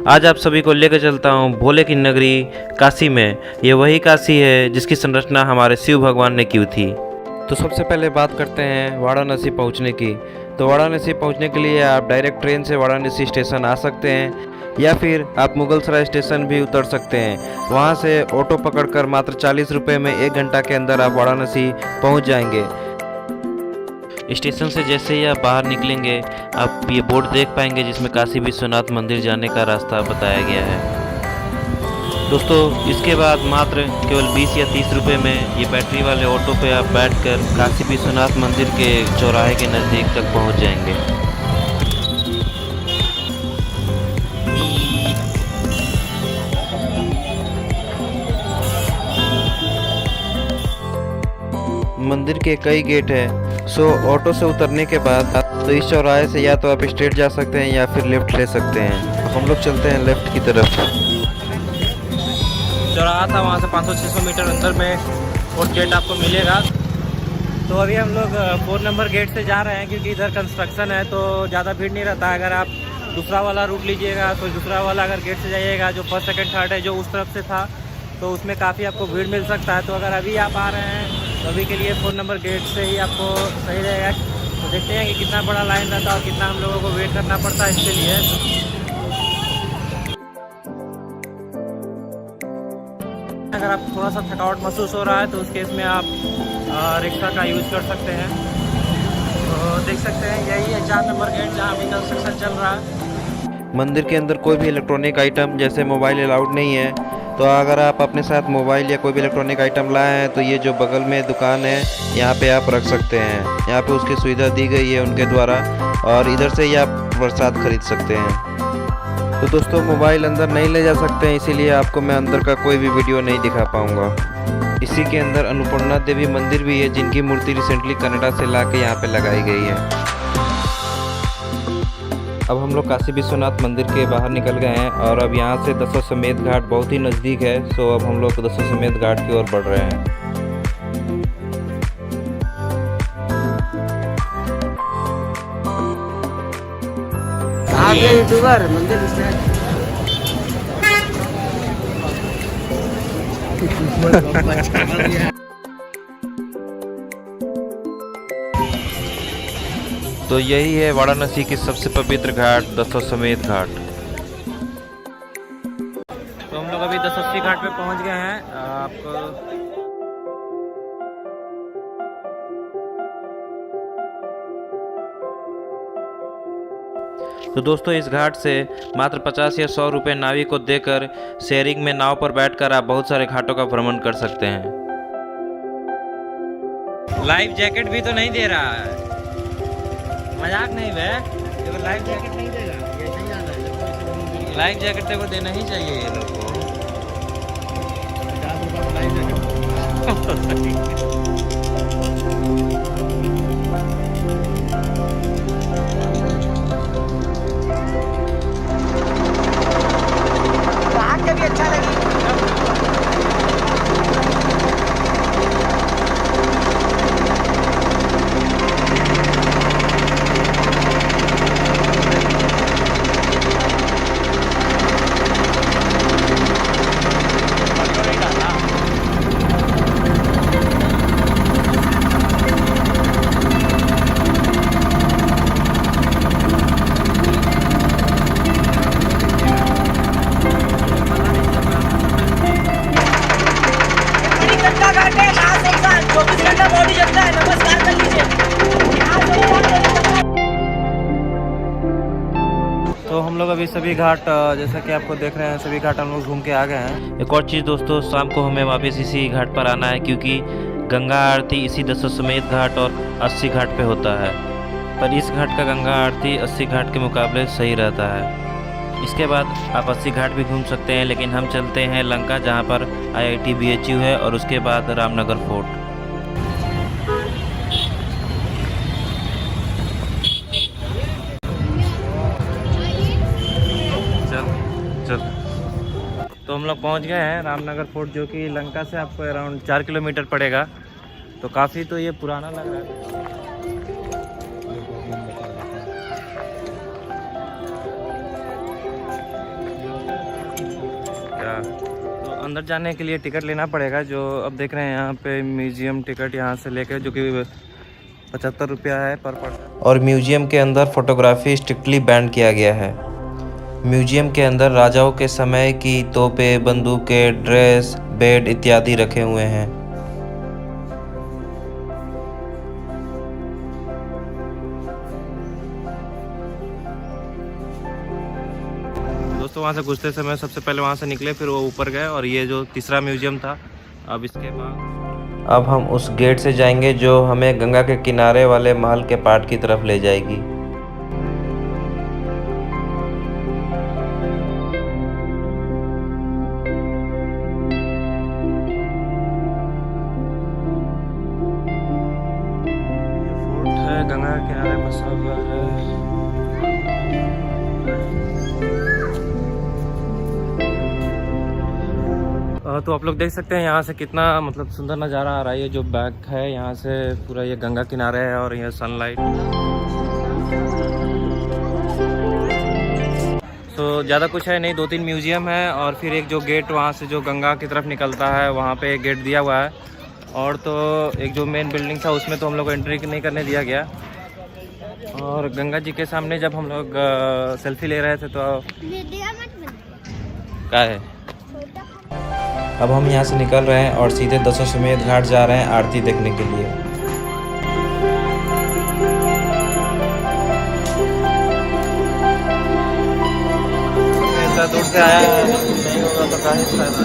आज आप सभी को लेकर चलता हूँ भोले की नगरी काशी में। ये वही काशी है जिसकी संरचना हमारे शिव भगवान ने की थी। तो सबसे पहले बात करते हैं वाराणसी पहुँचने की। तो वाराणसी पहुँचने के लिए आप डायरेक्ट ट्रेन से वाराणसी स्टेशन आ सकते हैं या फिर आप मुगलसराय स्टेशन भी उतर सकते हैं। वहाँ से ऑटो पकड़कर मात्र 40 रुपये में 1 घंटा के अंदर आप वाराणसी पहुँच जाएंगे। स्टेशन से जैसे ही आप बाहर निकलेंगे आप ये बोर्ड देख पाएंगे जिसमें काशी विश्वनाथ मंदिर जाने का रास्ता बताया गया है। दोस्तों इसके बाद मात्र केवल 20 या 30 रुपये में ये बैटरी वाले ऑटो पे आप बैठकर काशी विश्वनाथ मंदिर के चौराहे के नज़दीक तक पहुंच जाएंगे। मंदिर के कई गेट हैं, सो ऑटो से उतरने के बाद तो इस चौराहे से या तो आप स्ट्रेट जा सकते हैं या फिर लेफ्ट ले सकते हैं। हम लोग चलते हैं लेफ्ट की तरफ। चौराहा था, वहाँ से 500-600 मीटर अंदर में और गेट आपको मिलेगा। तो अभी हम लोग 4 नंबर गेट से जा रहे हैं क्योंकि इधर कंस्ट्रक्शन है तो ज़्यादा भीड़ नहीं रहता। अगर आप दूसरा वाला रूट लीजिएगा तो दूसरा वाला अगर गेट से जाइएगा जो फर्स्ट सेकंड थर्ड है जो उस तरफ से था तो उसमें काफ़ी आपको भीड़ मिल सकता है। तो अगर अभी आप आ रहे हैं तो अभी के लिए 4 नंबर गेट से ही आपको सही रहेगा। तो देखते हैं कि कितना बड़ा लाइन रहता है और कितना हम लोगों को वेट करना पड़ता है इसके लिए। अगर आप थोड़ा सा थकावट महसूस हो रहा है तो उस केस में आप रिक्शा का यूज़ कर सकते हैं। तो देख सकते हैं यही है 4 नंबर गेट जहाँ अभी कंस्ट्रक्शन चल रहा है। मंदिर के अंदर कोई भी इलेक्ट्रॉनिक आइटम जैसे मोबाइल अलाउड नहीं है। तो अगर आप अपने साथ मोबाइल या कोई भी इलेक्ट्रॉनिक आइटम लाए हैं तो ये जो बगल में दुकान है यहाँ पे आप रख सकते हैं। यहाँ पे उसकी सुविधा दी गई है उनके द्वारा और इधर से ही आप प्रसाद खरीद सकते हैं। तो दोस्तों मोबाइल अंदर नहीं ले जा सकते हैं, इसीलिए आपको मैं अंदर का कोई भी वीडियो नहीं दिखा पाऊँगा। इसी के अंदर अन्नपूर्णा देवी मंदिर भी है जिनकी मूर्ति रिसेंटली कनाडा से ला के यहाँ पर लगाई गई है। अब हम लोग काशी विश्वनाथ मंदिर के बाहर निकल गए हैं और अब यहाँ से दशाश्वमेध घाट बहुत ही नज़दीक है। सो अब हम लोग दशाश्वमेध घाट की ओर बढ़ रहे हैं। आगे यूट्यूबर मंदिर तो यही है वाराणसी की सबसे पवित्र घाट दशाश्वमेध घाट। तो हम लोग अभी दशाश्वमेध घाट पे पहुंच गए हैं। आपको तो दोस्तों इस घाट से मात्र 50 या 100 रुपये नावी को देकर शेयरिंग में नाव पर बैठकर आप बहुत सारे घाटों का भ्रमण कर सकते हैं। लाइफ जैकेट भी तो नहीं दे रहा है, मजाक नहीं है। देखो लाइफ जैकेट नहीं देगा, लाइफ जैकेट तो देना ही चाहिए ये लोग को। भी अच्छा लगी। तो हम लोग अभी सभी घाट जैसा कि आपको देख रहे हैं सभी घाट हम लोग घूम के आ गए हैं। एक और चीज़ दोस्तों, शाम को हमें वापस इसी घाट पर आना है क्योंकि गंगा आरती इसी दशाश्वमेध घाट और 80 घाट पे होता है। पर इस घाट का गंगा आरती 80 घाट के मुकाबले सही रहता है। इसके बाद आप 80 घाट भी घूम सकते हैं, लेकिन हम चलते हैं लंका जहाँ पर IIT BHU है और उसके बाद रामनगर फोर्ट। तो हम लोग पहुंच गए हैं रामनगर फोर्ट जो कि लंका से आपको अराउंड 4 किलोमीटर पड़ेगा। तो काफ़ी तो ये पुराना लग रहा है। अंदर जाने के लिए टिकट लेना पड़ेगा, जो अब देख रहे हैं यहाँ पे म्यूजियम टिकट यहाँ से लेकर, जो कि 75 रुपया है पर पर्सन। और म्यूजियम के अंदर फोटोग्राफी स्ट्रिक्टली बैन किया गया है। म्यूजियम के अंदर राजाओं के समय की तोपें, बंदूकें, ड्रेस, बेड इत्यादि रखे हुए हैं। दोस्तों वहाँ से घुसते समय सबसे पहले वहाँ से निकले, फिर वो ऊपर गए और ये जो तीसरा म्यूजियम था। अब इसके बाद अब हम उस गेट से जाएंगे जो हमें गंगा के किनारे वाले महल के पार्ट की तरफ ले जाएगी। फोर्ट है, गंगा के किनारे बसा हुआ है। तो आप लोग देख सकते हैं यहाँ से कितना मतलब सुंदर नज़ारा आ रहा है। ये जो बैक है यहाँ से पूरा ये गंगा किनारे है और ये सनलाइट। तो ज़्यादा कुछ है नहीं, 2-3 म्यूजियम है और फिर एक जो गेट वहाँ से जो गंगा की तरफ निकलता है वहाँ पे एक गेट दिया हुआ है। और तो एक जो मेन बिल्डिंग था उसमें तो हम लोग को एंट्री नहीं करने दिया गया। और गंगा जी के सामने जब हम लोग सेल्फी ले रहे थे तो क्या है, अब हम यहाँ से निकल रहे हैं और सीधे दशाश्वमेध घाट जा रहे हैं आरती देखने के लिए। इतना दूर से आया है, नहीं होगा तो काहे फायदा।